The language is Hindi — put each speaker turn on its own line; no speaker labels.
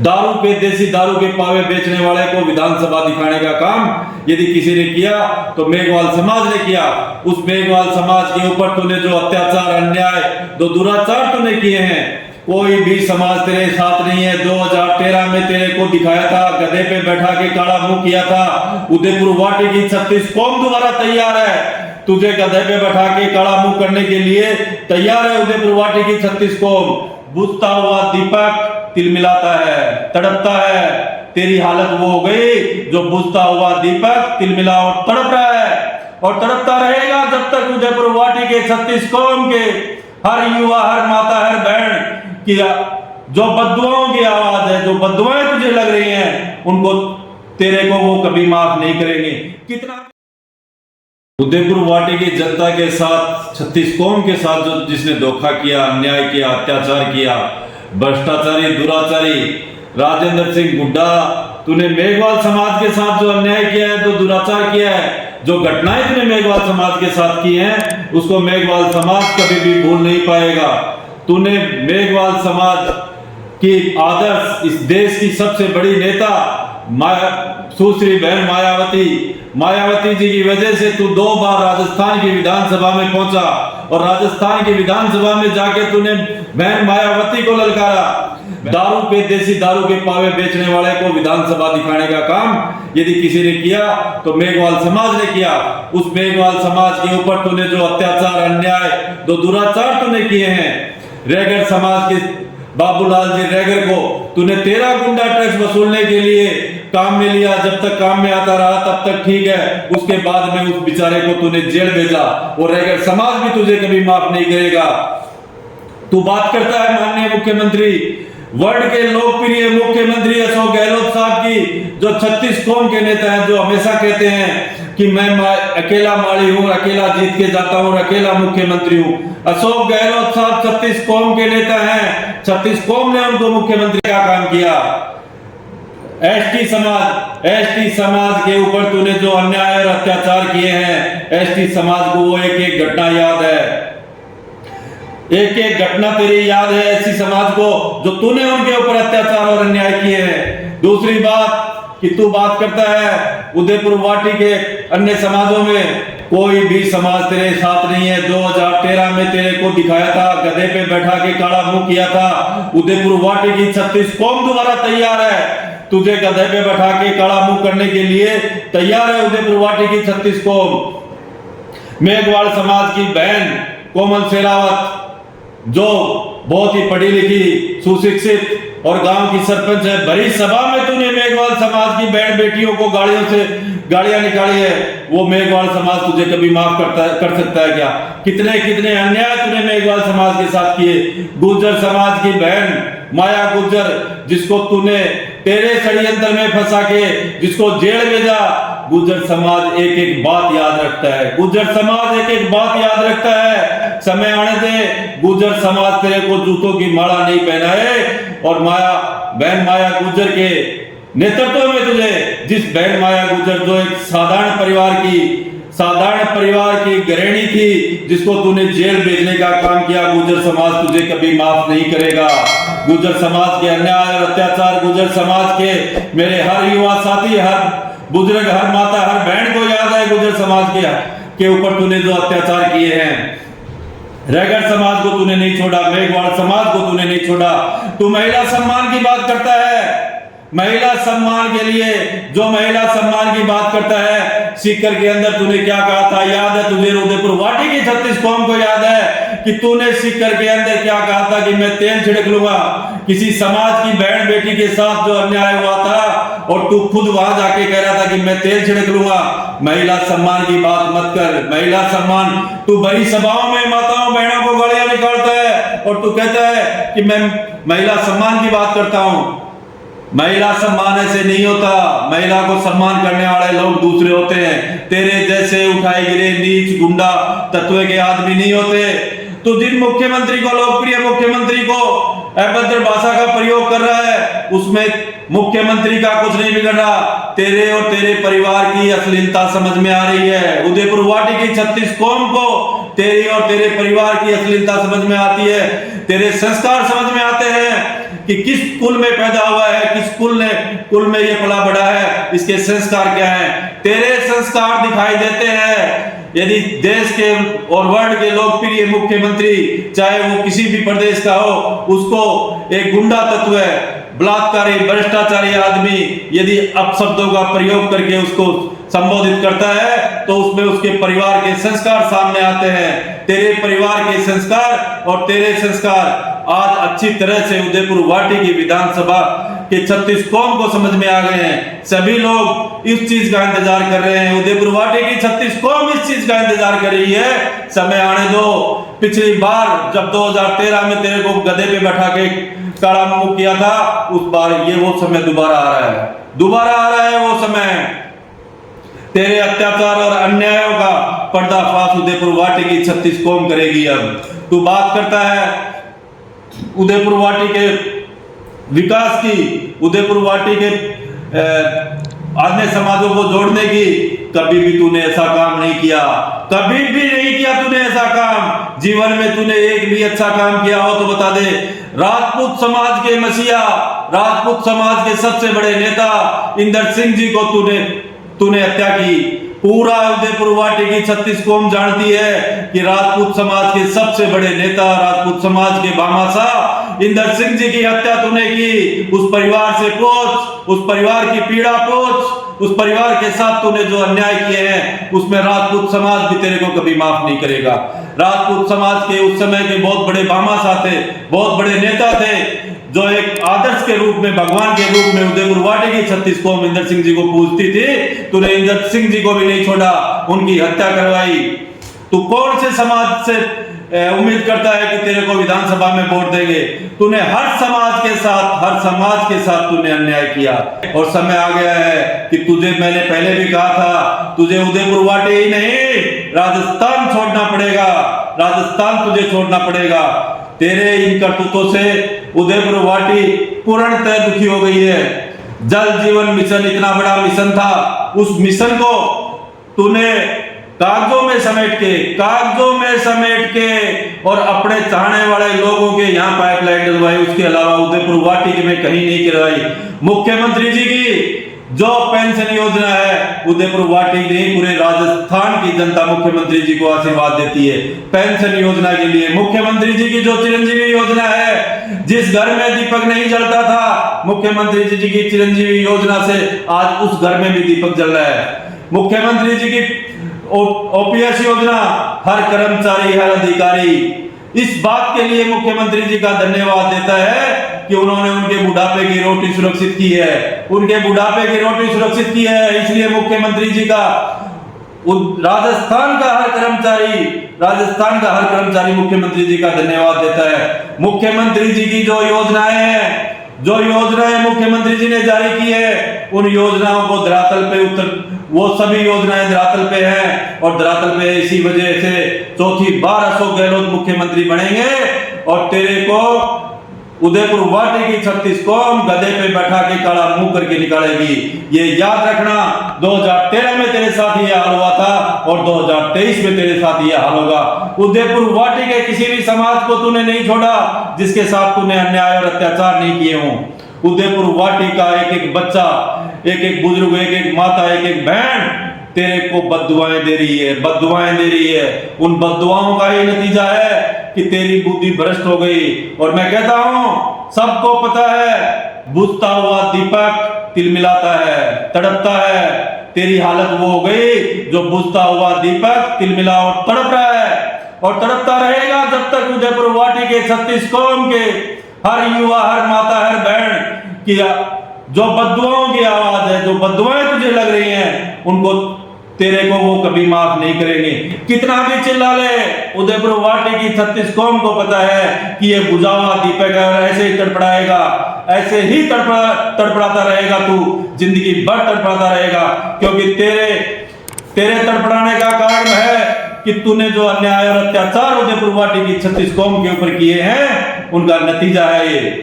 दारू पे देसी दारू के पावे बेचने वाले को विधानसभा दिखाने का काम यदि किसी ने किया तो मेघवाल समाज ने किया। उस मेघवाल समाज के ऊपर तूने जो अत्याचार, अन्याय, जो दुराचार तूने किए हैं, कोई भी समाज तेरे साथ नहीं है। 2013 में तेरे को दिखाया था, गधे पे बैठा के काला मुंह किया था। उदयपुर वाटी की 36 कौम दोबारा तैयार है, तुझे गधे पे बैठा के काला मुंह करने के लिए तैयार है। उदयपुर वाटी की 36 कौम। बुझता हुआ दीपक तिलमिलाता है, तड़पता है। तेरी हालत वो हो गई जो बुझता हुआ दीपक तिलमिला और तड़प रहा है और तड़पता रहेगा जब तक उदयपुर वाटी के 36 कौम के हर युवा, हर माता, हर बहन की जो बद्दुआओं की आवाज है, जो बद्दुआएं तुझे लग रही हैं, उनको तेरे को वो कभी माफ नहीं करेंगे। कितना उदयपुर वाटी की जनता के साथ, 36 कौम के साथ जो जिसने धोखा किया, अन्याय किया, अत्याचार किया, भ्रष्टाचारी, दुराचारी राजेंद्र सिंह गुड्डा, तूने मेघवाल समाज के साथ जो अन्याय किया है, जो दुराचार किया है, जो घटनाएं तूने मेघवाल समाज के साथ की हैं, उसको मेघवाल समाज कभी भी भूल नहीं पाएगा। तूने मेघवाल समाज की आदर्श, इस देश की सबसे बड़ी नेता सुश्री बहन मायावती जी की वजह से तू 2 बार राजस्थान की विधानसभा में पहुंचा और राजस्थान की विधानसभा में जाके तूने बहन मायावती को ललकारा। दारू पे देसी दारू के पावे बेचने वाले को विधानसभा दिखाने का काम यदि किसी ने किया तो मेघवाल समाज ने किया। उस मेघवाल समाज के ऊपर तूने जो अत्याचार, अन्याय, जो दुराचार तूने किए हैं, रैगर समाज के बाबूलाल जी रैगर को तूने 13 गुंडा टैक्स वसूलने के लिए काम में लिया। जब तक काम में आता रहा तब तक ठीक है, उसके बाद में उस बेचारे को तूने जेल भेजा और रैगर समाज भी तुझे कभी माफ नहीं करेगा। तू बात करता है माननीय मुख्यमंत्री, वर्ल्ड के लोकप्रिय मुख्यमंत्री अशोक गहलोत साहब की, जो 36 कौम के नेता हैं, जो हमेशा कहते हैं कि मैं अकेला माली हूं, अकेला जीत के जाता हूं, अकेला मुख्यमंत्री हूं। अशोक गहलोत साहब 36 कौम के नेता हैं, 36 कौम ने उनको मुख्यमंत्री का काम किया। एसटी समाज के ऊपर तूने जो अन्याय और अत्याचार किए हैं, एसटी समाज को वो एक एक घटना याद है, एक एक घटना तेरी याद है एसटी समाज को, जो तूने उनके ऊपर अत्याचार और अन्याय किए हैं। दूसरी बात कि तू बात करता है उदयपुर वाटी के अन्य समाजों में कोई भी समाज तेरे साथ नहीं है। 2013 में तेरे को दिखाया था, गधे पे बैठा के काला मुंह किया था। उदयपुर वाटी की 36 कौम दोबारा तैयार है, तुझे गधे पे बैठा के काला मुंह करने के लिए तैयार है। उदयपुर वाटी की 36 कौम। मेघवाल समाज की बहन कोमल शेरावत, जो बहुत ही पढ़ी लिखी, सुशिक्षित और गांव की सरपंच है, भरी सभा में तूने मेघवाल समाज की बहन बेटियों को गाड़ियां निकाली है। वो मेघवाल समाज तुझे कभी माफ कर सकता है क्या? कितने कितने अन्याय तूने मेघवाल समाज के साथ किए। गुर्जर समाज की बहन माया गुर्जर, जिसको तूने तेरे षड्यंत्र में फंसा के जिसको जेल भेजा, गुर्जर समाज एक एक बात याद रखता है। गुर्जर समाज एक एक बात याद रखता है। समय आने दे, गुर्जर समाज तेरे को जूतों की माला नहीं पहनाए और बहन माया गुर्जर के नेतृत्व में तुझे, जिस बहन माया गुर्जर जो एक साधारण परिवार की गृहिणी थी, जिसको तूने जेल भेजने का काम किया, गुर्जर समाज तुझे कभी माफ नहीं करेगा। गुर्जर समाज के अन्याय और अत्याचार, गुर्जर समाज के मेरे हर युवा साथी, हर बुजुर्ग, हर माता, हर बहन को याद है गुर्जर समाज के ऊपर तूने जो अत्याचार किए हैं। रैगर समाज को तूने नहीं छोड़ा, मेघवाल समाज को तूने नहीं छोड़ा। तू महिला सम्मान की बात करता है, महिला सम्मान के लिए जो महिला सम्मान की बात करता है, सीकर के अंदर तूने क्या कहा था याद है तुझे? उदयपुर वाटी की 36 कौम को याद है कि तूने सीकर के अंदर क्या कहा था कि मैं तेल छिड़क लूंगा किसी समाज की बहन बेटी के साथ जो अन्याय हुआ था, और तू खुद वहां जाके कह रहा था कि मैं तेल छिड़क लूंगा। महिला सम्मान की बात मत कर। महिला सम्मान, तू बड़ी सभाओं में माताओं बहनों को गालियां निकालता है और तू कहता है कि मैं महिला सम्मान की बात करता हूं। महिला सम्मान ऐसे नहीं होता। महिला को सम्मान करने वाले लोग दूसरे होते हैं। तेरे जैसे उठाए गिरे नीच गुंडा तत्व के आदमी नहीं होते। तो जिन मुख्यमंत्री को, लोकप्रिय मुख्यमंत्री को अभद्र भाषा का प्रयोग कर रहा है, उसमें मुख्यमंत्री का कुछ नहीं बिगड़ रहा। तेरे और तेरे परिवार की अश्लीलता समझ में आ रही है। उदयपुर वाटी की 36 कौम को तेरी और तेरे परिवार की अश्लीलता समझ में आती है। तेरे संस्कार समझ में आते हैं। कि किस कुल में पैदा हुआ है, किस कुल में ये पला बड़ा है, इसके संस्कार क्या हैं। तेरे संस्कार दिखाई देते हैं। यदि देश के और वर्ल्ड के लोकप्रिय मुख्यमंत्री चाहे वो किसी भी प्रदेश का हो, उसको एक गुंडा तत्व है, बलात्कारी, भ्रष्टाचारी आदमी यदि अपशब्दों का प्रयोग करके उसको संबोधित करता है तो उसमें उसके परिवार के संस्कार सामने आते हैं। तेरे परिवार के संस्कार और तेरे संस्कार आज अच्छी तरह से उदयपुर वाटी की विधानसभा के 36 कौम को समझ में आ गए हैं। सभी लोग इस चीज का इंतजार कर रहे हैं। उदयपुर वाटी की 36 कौम इस चीज का इंतजार कर रही है। समय आने दो। पिछली बार जब 2013 में तेरे को गधे पे बैठा के काला मुंह किया था, उस बार ये वो समय दोबारा आ रहा है, दोबारा आ रहा है वो समय। तेरे अत्याचार और अन्यायों का पर्दाफाश उदयपुर वाटी की 36 कौम करेगी। अब तू बात करता है उदयपुर वाटी के विकास की, उदयपुर वाटी के अन्य समाजों को जोड़ने की। कभी भी तूने ऐसा काम नहीं किया, कभी भी नहीं किया तूने ऐसा काम। जीवन में तूने एक भी अच्छा काम किया हो तो बता दे। राजपूत समाज के मसीहा, राजपूत समाज के सबसे बड़े नेता इंदर सिंह जी को तूने हत्या की। पूरा उदयपुर वाटी की 36 कौम जानती है कि राजपूत समाज के सबसे बड़े नेता, राजपूत समाज के भामाशाह इंदर सिंह जी की हत्या तूने की। उस परिवार से पूछ, उस परिवार की पीड़ा पूछ, उस परिवार के साथ तूने जो अन्याय किए हैं उसमें राजपूत समाज भी तेरे को कभी माफ नहीं करेगा। राजपूत समाज के उस समय के बहुत बड़े भामाशाह थे, बहुत बड़े नेता थे, जो एक आदर्श के रूप में, भगवान के रूप में उदयपुर वाटी की 36 कौम इंदर सिंह जी को पूजती थी। तूने इंदर सिंह जी को भी नहीं छोड़ा, उनकी हत्या करवाई। तू कौन से समाज से उम्मीद करता है कि तेरे को विधानसभा में वोट देंगे? तूने हर समाज के साथ तूने अन्याय किया। और समय आ गया है कि तुझे, मैंने पहले भी कहा था, तुझे उदयपुर वाटी ही नहीं राजस्थान छोड़ना पड़ेगा, राजस्थान तुझे छोड़ना पड़ेगा। तेरे इन करतूतों से उदयपुर वाटी पूर्णतः दुखी हो गई है। जल जीवन मिशन इतना बड़ा मिशन था, उस मिशन को तूने कागजों में समेट के और अपने चाहने वाले लोगों के यहाँ पाइपलाइन डलवाई। उसके अलावा उदयपुर वाटी में कहीं नहीं गिरवाई। मुख्यमंत्री जी की जो पेंशन योजना है, उदयपुर वाटी नहीं पूरे राजस्थान की जनता मुख्यमंत्री जी को आशीर्वाद देती है पेंशन योजना के लिए। मुख्यमंत्री जी की जो चिरंजीवी योजना है, जिस घर में दीपक नहीं जलता था, मुख्यमंत्री जी की चिरंजीवी योजना से आज उस घर में भी दीपक जल रहा है। मुख्यमंत्री जी की ओपीएस योजना, हर कर्मचारी, हर अधिकारी इस बात के लिए मुख्यमंत्री जी का धन्यवाद देता है कि उन्होंने उनके बुढ़ापे की रोटी सुरक्षित की है, उनके बुढ़ापे की रोटी सुरक्षित की है। इसलिए मुख्यमंत्री जी का राजस्थान का हर कर्मचारी मुख्यमंत्री जी का धन्यवाद देता है। मुख्यमंत्री जी की जो योजनाएं मुख्यमंत्री जी ने जारी की है, उन योजनाओं को धरातल पे वो सभी योजनाएं धरातल पे हैं और धरातल पे इसी वजह से चौथी बार अशोक गहलोत मुख्यमंत्री बनेंगे और तेरे को उदयपुर वाटी की 36 कौम गधे पे बैठा के काला मुंह करके निकालेगी। ये याद रखना, 2013 में तेरे साथ ये हाल हुआ था और 2023 में तेरे साथ ये हाल होगा। उदयपुर वाटी के किसी भी समाज को तूने नहीं छोड़ा जिसके साथ तूने अन्याय और अत्याचार नहीं किए हों। उदयपुर वाटी का एक एक बच्चा, एक एक बुजुर्ग, एक एक माता, एक एक बहन तेरे को बद्दुआएं दे रही है। उन बद्दुआओं का ही नतीजा है कि तेरी बुद्धि भ्रष्ट हो गई। और मैं कहता हूं, सबको पता है, बुझता हुआ दीपक तिलमिलाता है, तड़पता है। तेरी हालत वो हो गई जो बुझता हुआ दीपक तिलमिला और तड़प रहा है और तड़पता रहेगा जब तक उदयपुर वाटी के 36 कौम के हर युवा, हर माता, हर बहन की जो बद्दुआओं की आवाज है, जो बद्दुआएं तुझे लग रही हैं, उनको तेरे को वो कभी माफ नहीं करेंगे। कितना भी चिल्ला ले, उदयपुर वाटी की 36 कौम को पता है कि ये बुझा हुआ दीपक है और ऐसे ही तड़पड़ाएगा, ऐसे ही तड़पड़ाता रहेगा। तू जिंदगी भर तड़पड़ाता रहेगा क्योंकि तेरे तड़पड़ाने का कारण है कि तूने जो अन्याय और अत्याचार उदयपुर वाटी की 36 कौम के ऊपर किए हैं, उनका नतीजा है ये।